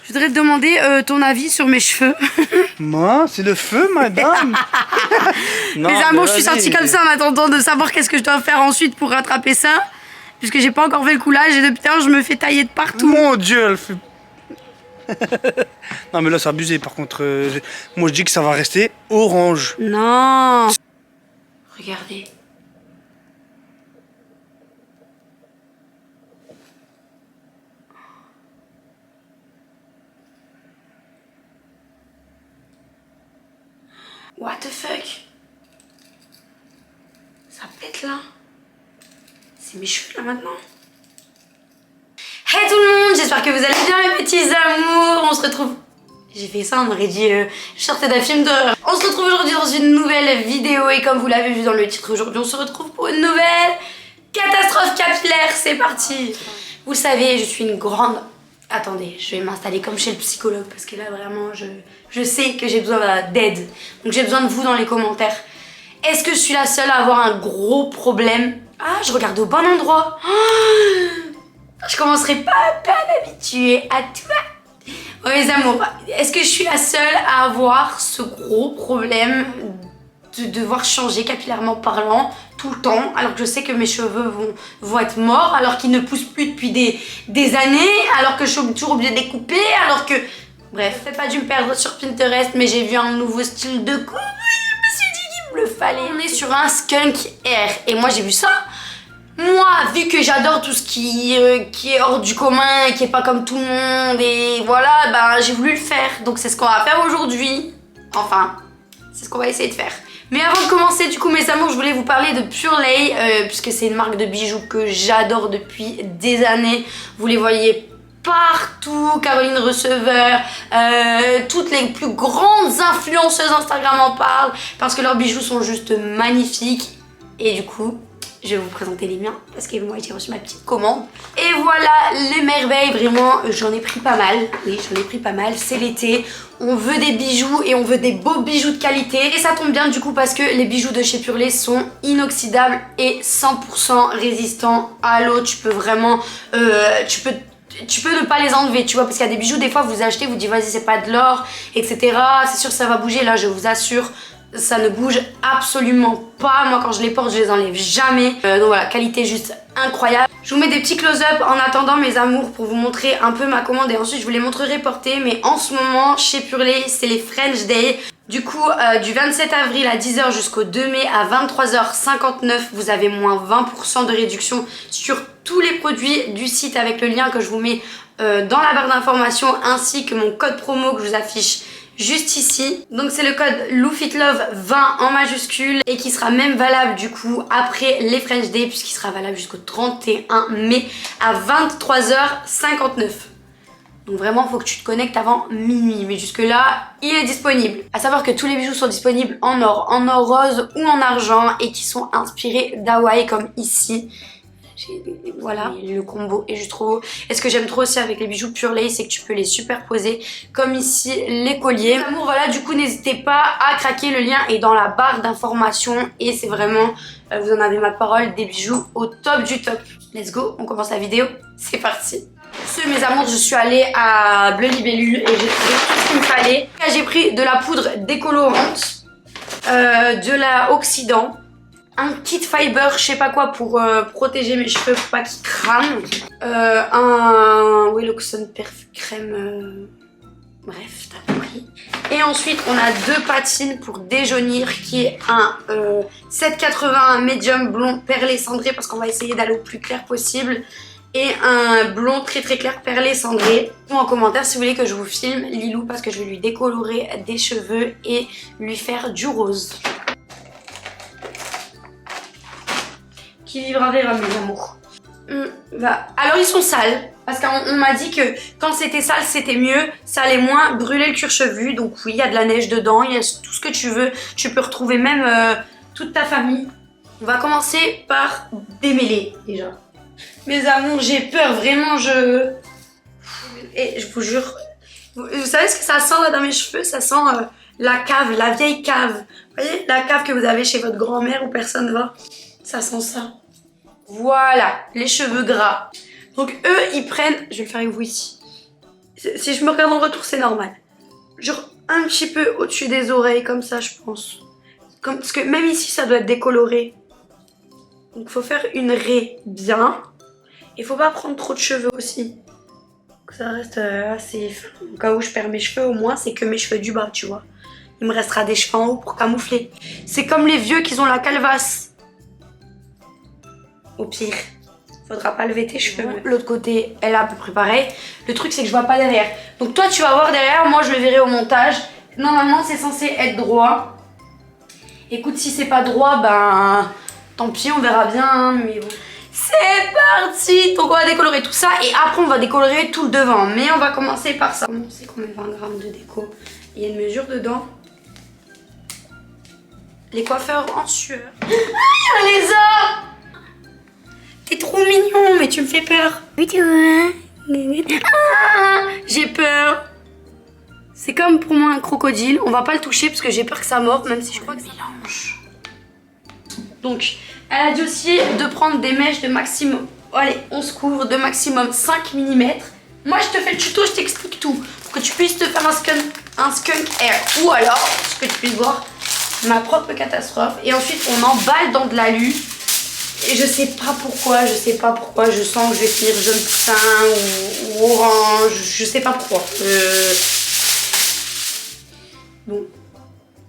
Je voudrais te demander ton avis sur mes cheveux. Moi, c'est le feu, madame. Non, Mes amours, je suis vas-y. sortie comme ça en attendant de savoir qu'est-ce que je dois faire ensuite pour rattraper ça. Puisque j'ai pas encore fait le coulage et depuis tard, je me fais tailler de partout. Mon Dieu, elle fait... Non, mais là, c'est abusé. Par contre, moi, je dis que ça va rester orange. Non. Regardez. What the fuck? Ça pète là. C'est mes cheveux là maintenant. Hey tout le monde, j'espère que vous allez bien mes petits amours. On se retrouve... J'ai fait ça, on aurait dit je sortais d'un film d'horreur. On se retrouve aujourd'hui dans une nouvelle vidéo et comme vous l'avez vu dans le titre, aujourd'hui on se retrouve pour une nouvelle catastrophe capillaire. C'est parti. Vous savez, je suis une grande... Attendez, je vais m'installer comme chez le psychologue parce que là vraiment je sais que j'ai besoin d'aide. Donc j'ai besoin de vous dans les commentaires. Est-ce que je suis la seule à avoir un gros problème? Ah, je regarde au bon endroit. Je commencerai pas à m'habituer à tout. Oh mes amours, est-ce que je suis la seule à avoir ce gros problème de devoir changer capillairement parlant tout le temps, alors que je sais que mes cheveux vont être morts, alors qu'ils ne poussent plus depuis des années, alors que je suis toujours obligée de les couper, alors que... Bref, j'ai pas dû me perdre sur Pinterest, mais j'ai vu un nouveau style de coupe, je me suis dit qu'il me le fallait. On est sur un skunk hair, et moi j'ai vu ça. Moi, vu que j'adore tout ce qui est hors du commun, qui est pas comme tout le monde, et voilà, ben j'ai voulu le faire. Donc c'est ce qu'on va faire aujourd'hui. Enfin, c'est ce qu'on va essayer de faire. Mais avant de commencer, du coup, mes amours, je voulais vous parler de Pure Lay, puisque c'est une marque de bijoux que j'adore depuis des années. Vous les voyez partout, Caroline Receveur, toutes les plus grandes influenceuses Instagram en parlent, parce que leurs bijoux sont juste magnifiques. Et du coup... je vais vous présenter les miens parce que moi j'ai reçu ma petite commande. Et voilà les merveilles, vraiment j'en ai pris pas mal. Oui, j'en ai pris pas mal, c'est l'été. On veut des bijoux et on veut des beaux bijoux de qualité. Et ça tombe bien du coup parce que les bijoux de chez Pure Lay sont inoxydables et 100% résistants à l'eau. Tu peux vraiment... tu peux ne pas les enlever, tu vois, parce qu'il y a des bijoux, des fois vous achetez, vous dites vas-y c'est pas de l'or, etc. C'est sûr que ça va bouger, là je vous assure. Ça ne bouge absolument pas. Moi quand je les porte je les enlève jamais. Donc voilà, qualité juste incroyable. Je vous mets des petits close-up en attendant mes amours pour vous montrer un peu ma commande et ensuite je vous les montrerai portées. Mais en ce moment chez Pure Lay c'est les French Day. Du coup du 27 avril à 10h jusqu'au 2 mai à 23h59 vous avez moins 20% de réduction sur tous les produits du site avec le lien que je vous mets dans la barre d'informations ainsi que mon code promo que je vous affiche juste ici. Donc c'est le code LouFitLove20 en majuscule et qui sera même valable du coup après les French Day puisqu'il sera valable jusqu'au 31 mai à 23h59. Donc vraiment faut que tu te connectes avant minuit, mais jusque là il est disponible. À savoir que tous les bijoux sont disponibles en or rose ou en argent et qui sont inspirés d'Hawaï comme ici. Voilà, le combo est juste trop beau. Et ce que j'aime trop aussi avec les bijoux Pure Lay, c'est que tu peux les superposer comme ici les colliers. Amour, voilà, du coup n'hésitez pas à craquer, le lien est dans la barre d'informations et c'est vraiment, vous en avez ma parole, des bijoux au top du top. Let's go, on commence la vidéo, c'est parti. Mes amours, je suis allée à Bleu Libellule et j'ai trouvé tout ce qu'il me fallait. J'ai pris de la poudre décolorante, de la oxydant, un kit fiber, je sais pas quoi, pour protéger mes cheveux pour pas qu'ils crament. Un Welloxon Perf crème. Bref, t'as compris. Et ensuite, on a deux patines pour déjaunir, qui est un 7,81 médium blond perlé cendré, parce qu'on va essayer d'aller au plus clair possible. Et un blond très très clair perlé cendré. Ou en commentaire si vous voulez que je vous filme Lilou, parce que je vais lui décolorer des cheveux et lui faire du rose. Qui vivra verra mes amours. Alors ils sont sales parce qu'on m'a dit que quand c'était sale c'était mieux, ça allait moins brûler le cuir chevelu. Donc oui, il y a de la neige dedans, il y a tout ce que tu veux, tu peux retrouver même toute ta famille. On va commencer par démêler déjà. Mes amours, j'ai peur, vraiment et je vous jure, vous savez ce que ça sent là dans mes cheveux? Ça sent la cave, la vieille cave. Vous voyez, la cave que vous avez chez votre grand-mère où personne va. Ça sent ça. Voilà, les cheveux gras. Donc eux, ils prennent... Je vais le faire avec vous ici. Si je me regarde en retour, c'est normal. Genre un petit peu au-dessus des oreilles, comme ça, je pense. Parce que même ici, ça doit être décoloré. Donc faut faire une raie bien. Et faut pas prendre trop de cheveux aussi. Que ça reste assez fin. Au cas où je perds mes cheveux, au moins, c'est que mes cheveux du bas, tu vois. Il me restera des cheveux en haut pour camoufler. C'est comme les vieux qui ont la calvasse. Au pire. Faudra pas lever tes cheveux. L'autre côté, elle a à peu près pareil. Le truc, c'est que je vois pas derrière. Donc toi, tu vas voir derrière. Moi, je le verrai au montage. Normalement, c'est censé être droit. Écoute, si c'est pas droit, ben... tant pis, on verra bien. Hein, mais bon. C'est parti. Donc, on va décolorer tout ça. Et après, on va décolorer tout le devant. Mais on va commencer par ça. C'est quand même 20 grammes de déco. Il y a une mesure dedans. Les coiffeurs en sueur. Ah, il y a un lézard. T'es trop mignon, mais tu me fais peur. Oui, tu vois. Ah, j'ai peur. C'est comme pour moi un crocodile. On va pas le toucher parce que j'ai peur que ça morde, même si je crois que c'est mélange. Donc, elle a dit aussi de prendre des mèches de maximum. Allez, on se couvre de maximum 5 mm. Moi, je te fais le tuto, je t'explique tout. Pour que tu puisses te faire un skunk hair. Ou alors, que tu puisses voir ma propre catastrophe. Et ensuite, on emballe dans de l'alu. Et je sais pas pourquoi, je sens que je vais finir jaune poussin ou orange, je sais pas pourquoi. Bon,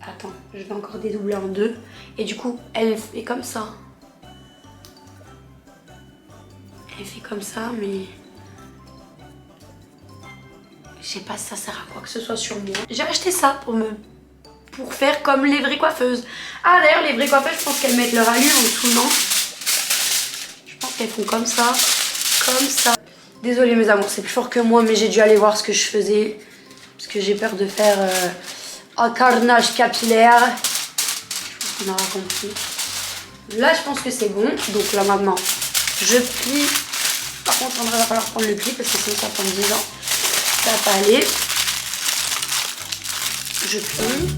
attends, je vais encore dédoubler en deux. Et du coup, elle fait comme ça. Elle fait comme ça, mais... je sais pas si ça sert à quoi que ce soit sur moi. J'ai acheté ça pour faire comme les vraies coiffeuses. Ah d'ailleurs, les vraies coiffeuses, je pense qu'elles mettent leur alu en dessous, non? Elles font comme ça, comme ça. Désolée mes amours, c'est plus fort que moi, mais j'ai dû aller voir ce que je faisais. Parce que j'ai peur de faire un carnage capillaire. Je pense qu'on aura compris. Là, je pense que c'est bon. Donc là maintenant, je plie. Par contre, il va falloir prendre le pli parce que sinon ça prend 10 ans. Ça va pas aller. Je plie.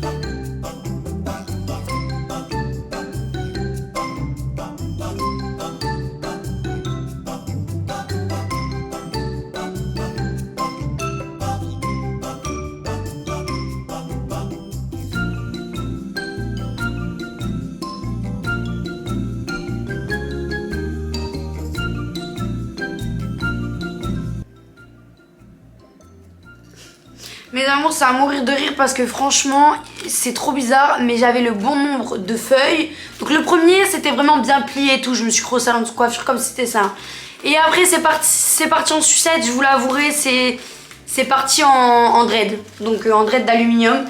Mes amours, ça va mourir de rire parce que franchement, c'est trop bizarre, mais j'avais le bon nombre de feuilles. Donc le premier, c'était vraiment bien plié et tout. Je me suis crossé salon de coiffure comme si c'était ça. Et après, c'est parti en sucette, je vous l'avouerai, c'est parti en dread. Donc en dread d'aluminium.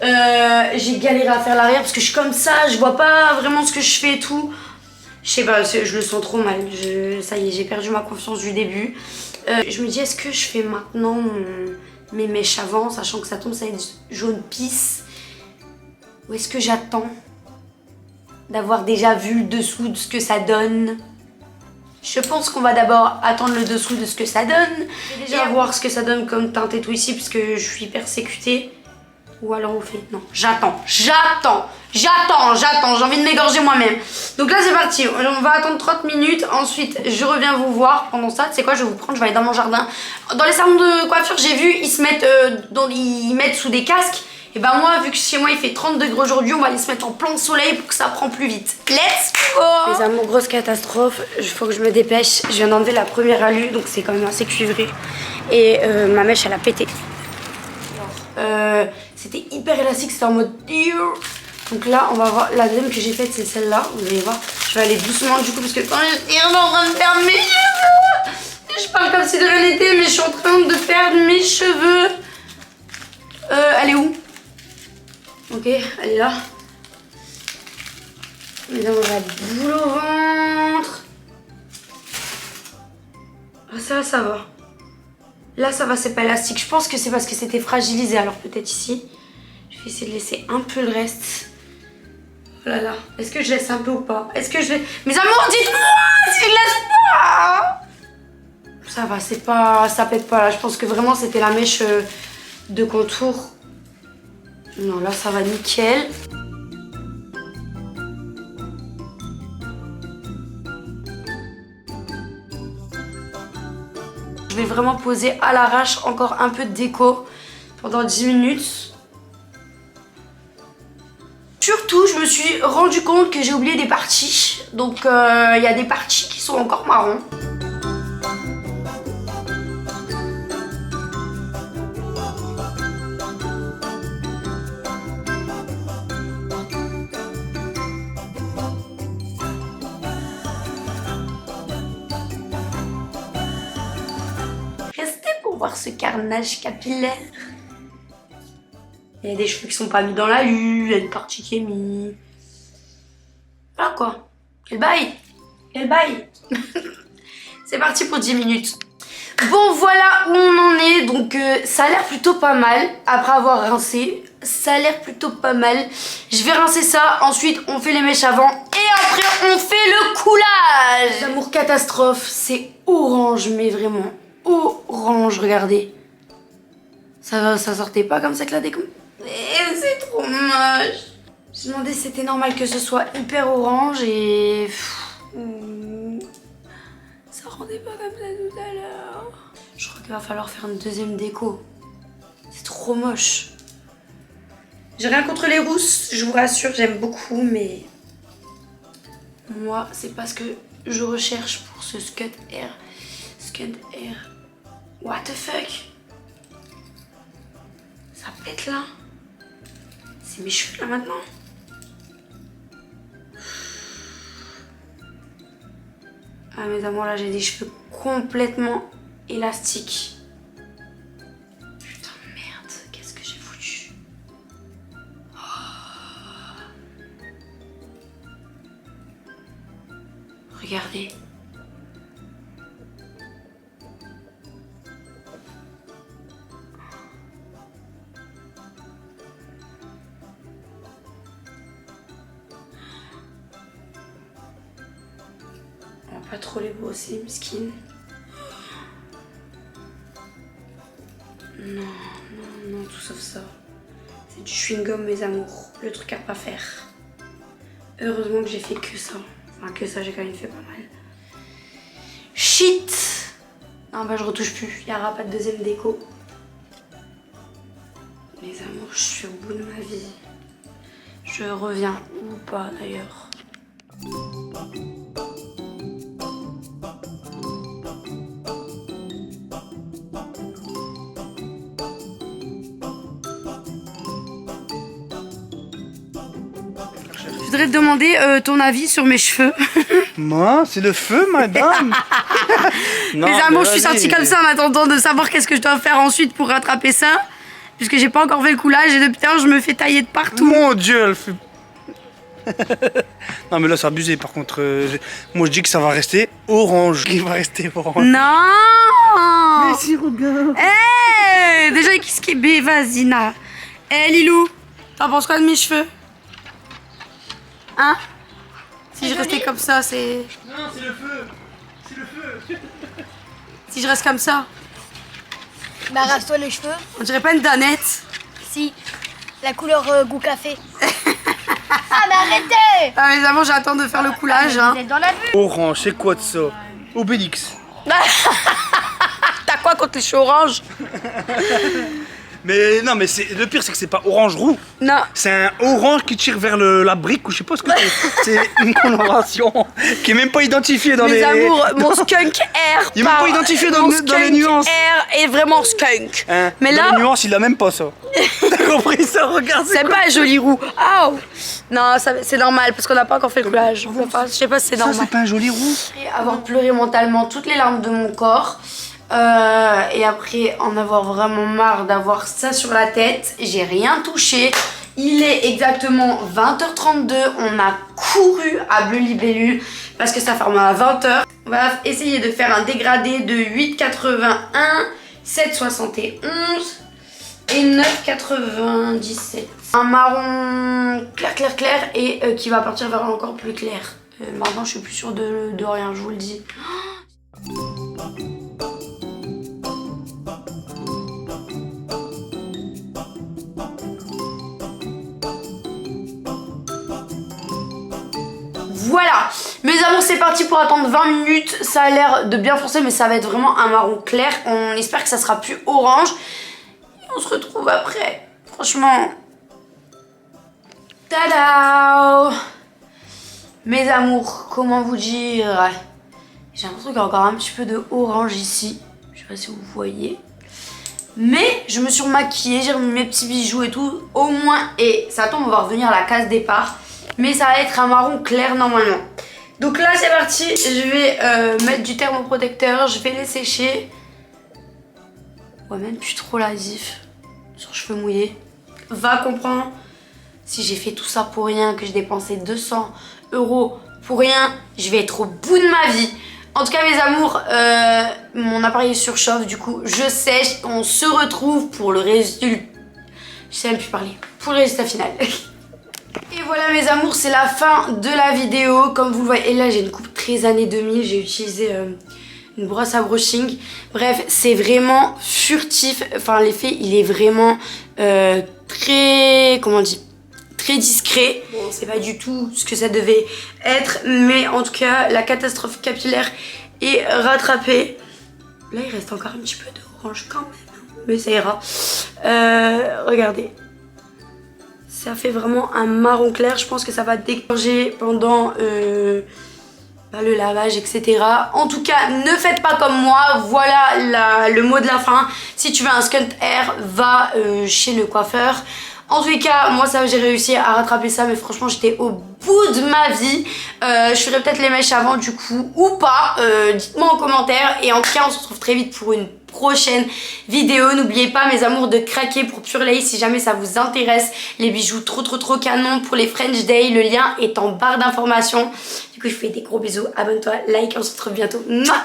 J'ai galéré à faire l'arrière parce que je suis comme ça, je vois pas vraiment ce que je fais et tout. Je sais pas, je le sens trop mal. Ça y est, j'ai perdu ma confiance du début. Je me dis, est-ce que je fais maintenant mes mèches avant, sachant que ça tombe, ça va être jaune pisse? Ou est-ce que j'attends d'avoir déjà vu le dessous de ce que ça donne? Je pense qu'on va d'abord attendre le dessous de ce que ça donne. Et déjà voir ce que ça donne comme teinte et tout ici, parce que je suis persécutée. Ou alors on fait... non, j'attends, j'ai envie de m'égorger moi-même. Donc là c'est parti, on va attendre 30 minutes, ensuite je reviens vous voir pendant ça. Tu sais quoi, je vais vous prendre, je vais aller dans mon jardin. Dans les salons de coiffure, j'ai vu, ils se mettent, ils mettent sous des casques. Et ben moi, vu que chez moi il fait 30 degrés aujourd'hui, on va aller se mettre en plein soleil pour que ça prend plus vite. Let's go! Les amours, grosse catastrophe, il faut que je me dépêche. Je viens d'enlever la première alu, donc c'est quand même assez cuivré. Et ma mèche elle a pété. C'était hyper élastique, c'était en mode... Donc là, on va voir, la deuxième que j'ai faite, c'est celle-là, vous allez voir. Je vais aller doucement du coup, parce que quand je suis en train de perdre mes cheveux. Je parle comme si de rien n'était, mais je suis en train de perdre mes cheveux. Elle est où? Ok, elle est là. Mais là, on va boule au ventre. Ah, ça va. Là, ça va, c'est pas élastique. Je pense que c'est parce que c'était fragilisé. Alors, peut-être ici. Je vais essayer de laisser un peu le reste. Oh là là. Est-ce que je laisse un peu ou pas? Est-ce que je vais... Mes amours, dites-moi si je laisse pas. Ça va, c'est pas... ça pète pas là. Je pense que vraiment, c'était la mèche de contour. Non, là, ça va nickel. Je vais vraiment poser à l'arrache encore un peu de déco pendant 10 minutes. Surtout, je me suis rendu compte que j'ai oublié des parties. Donc, il y a des parties qui sont encore marron. Restez pour voir ce carnage capillaire. Il y a des cheveux qui sont pas mis dans la lue, il y a une partie qui est mise. Voilà quoi. Quel bail! Quel bail! C'est parti pour 10 minutes. Bon, voilà où on en est. Donc, ça a l'air plutôt pas mal. Après avoir rincé, ça a l'air plutôt pas mal. Je vais rincer ça. Ensuite, on fait les mèches avant. Et après, on fait le coulage. L'amour catastrophe, c'est orange, mais vraiment orange. Regardez. Ça sortait pas comme ça que la déco. C'est trop moche. J'ai demandé si c'était normal que ce soit hyper orange et... ça rendait pas comme ça tout à l'heure. Je crois qu'il va falloir faire une deuxième déco. C'est trop moche. J'ai rien contre les rousses, je vous rassure, j'aime beaucoup, mais... moi, c'est pas ce que je recherche pour ce Scud Air. Scud Air. What the fuck? Ça pète là. C'est mes cheveux là maintenant. Ah mes amours, là j'ai des cheveux complètement élastiques. Putain merde, qu'est-ce que j'ai foutu? Regardez. Pas trop les brosser, mesquine. Non, non, non, tout sauf ça. C'est du chewing-gum, mes amours. Le truc à pas faire. Heureusement que j'ai fait que ça. Enfin, que ça, j'ai quand même fait pas mal. Shit! Non, bah, je retouche plus. Il n'y aura pas de deuxième déco. Mes amours, je suis au bout de ma vie. Je reviens ou pas, d'ailleurs. Je voudrais te demander ton avis sur mes cheveux. Moi, c'est le feu, madame. Non, Mes amours, je suis vas-y. sortie comme ça en attendant de savoir qu'est-ce que je dois faire ensuite pour rattraper ça. Puisque j'ai pas encore fait le coulage et depuis tard, je me fais tailler de partout. Mon Dieu, elle fait... Non mais là c'est abusé par contre. Moi je dis que ça va rester orange. Il va rester orange. Non! Mais si, regarde. Hey, déjà, qu'est-ce qui est bé, vas-y, na. Eh, Lilou, t'en penses quoi de mes cheveux? Hein? Si je restais comme ça, c'est... Non, c'est le feu. C'est le feu. Si je reste comme ça, Bah rase-toi les cheveux. on dirait pas une danette. Si. La couleur goût café. Ah mais arrêtez. Ah, mes amours, j'attends de faire le coulage. Hein. Vous êtes dans la vue. Orange, c'est quoi de ça? Obélix. T'as quoi contre les cheveux orange? Mais non, mais le pire c'est que c'est pas orange roux. Non. C'est un orange qui tire vers la brique ou je sais pas ce que c'est. C'est une coloration qui est même pas identifiée dans Mes les... amours, mon skunk air. Il est même pas identifié dans les skunk nuances. air est vraiment skunk. Hein, Mais dans là, les nuances, il a même pas ça. T'as compris ça? Regarde, c'est pas un joli roux. Oh. Non, c'est normal parce qu'on n'a pas encore fait le coulage. Enfin, je sais pas si c'est ça, normal. c'est pas un joli roux. Avoir pleuré mentalement toutes les larmes de mon corps. Et après en avoir vraiment marre d'avoir ça sur la tête, j'ai rien touché. Il est exactement 20h32, on a couru à Bleu Libellule parce que ça ferme à 20h. On va essayer de faire un dégradé de 8,81, 7,71 et 9,97. Un marron clair et qui va partir vers encore plus clair. Maintenant je suis plus sûre de rien, je vous le dis. Voilà, Mes amours, c'est parti pour attendre 20 minutes. Ça a l'air de bien foncer, mais ça va être vraiment un marron clair. On espère que ça sera plus orange. Et on se retrouve après. Franchement. Tada! Mes amours, comment vous dire? J'ai l'impression qu'il y a encore un petit peu de orange ici. Je sais pas si vous voyez. Mais je me suis remaquillée, j'ai remis mes petits bijoux et tout. Au moins, et ça tombe, on va revenir à la case départ. Mais ça va être un marron clair normalement. Donc là c'est parti, je vais mettre du thermoprotecteur, je vais les sécher. Ouais, même plus trop lasif sur cheveux mouillés. Va comprendre si j'ai fait tout ça pour rien, que j'ai dépensé 200 € pour rien, je vais être au bout de ma vie. En tout cas mes amours, mon appareil surchauffe, du coup je sèche. On se retrouve pour le résultat. Je sais même plus parler. Pour le résultat final. Et voilà mes amours, c'est la fin de la vidéo. Comme vous le voyez, et là j'ai une coupe très années 2000. J'ai utilisé une brosse à brushing. Bref, c'est vraiment furtif. Enfin l'effet il est vraiment très, comment on dit, très discret. Bon, c'est pas du tout ce que ça devait être, mais en tout cas la catastrophe capillaire est rattrapée. Là il reste encore un petit peu d'orange quand même, mais ça ira. Regardez, ça fait vraiment un marron clair. Je pense que ça va dégager pendant le lavage, etc. En tout cas, ne faites pas comme moi. Voilà le mot de la fin. Si tu veux un skunt hair, va chez le coiffeur. En tout cas, moi ça j'ai réussi à rattraper ça, mais franchement j'étais au bout de ma vie. Je ferai peut-être les mèches avant du coup ou pas. Dites-moi en commentaire. Et en tout cas, on se retrouve très vite pour une prochaine vidéo. N'oubliez pas mes amours de craquer pour Pure Lace si jamais ça vous intéresse. Les bijoux trop canon pour les French Day. Le lien est en barre d'informations. Du coup, je vous fais des gros bisous. Abonne-toi, like, on se retrouve bientôt. Mouah.